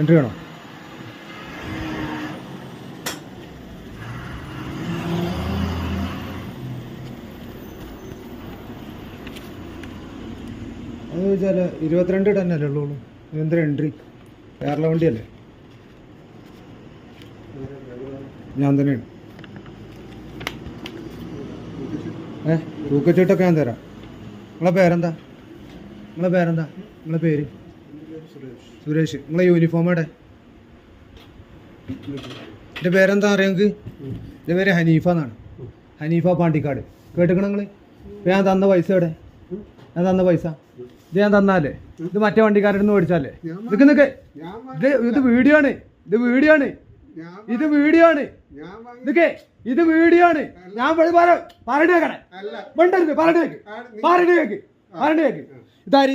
Entry വേണോ? അത് ചോദിച്ചാൽ 22 ടന്നല്ലേ ഉള്ളൂ. എന്തൊരു എൻട്രി? കേരള വണ്ടിയല്ലേ? ഞാൻ തന്നെയാണ്. തൂക്കച്ചീട്ടൊക്കെ ഞാൻ തരാം. നിങ്ങളെ പേരെന്താ? നിങ്ങളെ പേര്? സുരേഷ്. നിങ്ങളെ യൂണിഫോം എവിടെ? എൻ്റെ പേരെന്താ അറിയാം നിങ്ങൾക്ക്? എൻ്റെ പേര് ഹനീഫ എന്നാണ്. ഹനീഫ പാണ്ടിക്കാട്. കേട്ടിക്കണം നിങ്ങൾ? ഞാൻ തന്ന പൈസ എവിടെ? ഞാൻ തന്ന പൈസ ഇത് ഞാൻ തന്നാലേ? ഇത് മറ്റേ വണ്ടിക്കാരുടെ നിന്ന് മേടിച്ചാലേ? നിൽക്ക് ഇത് വീഡിയോ ആണ്. ഇത് വീഡിയോ ആണ്. ഞാൻ പറഞ്ഞേക്കണേ. പറഞ്ഞേക്ക് ഇതാരീ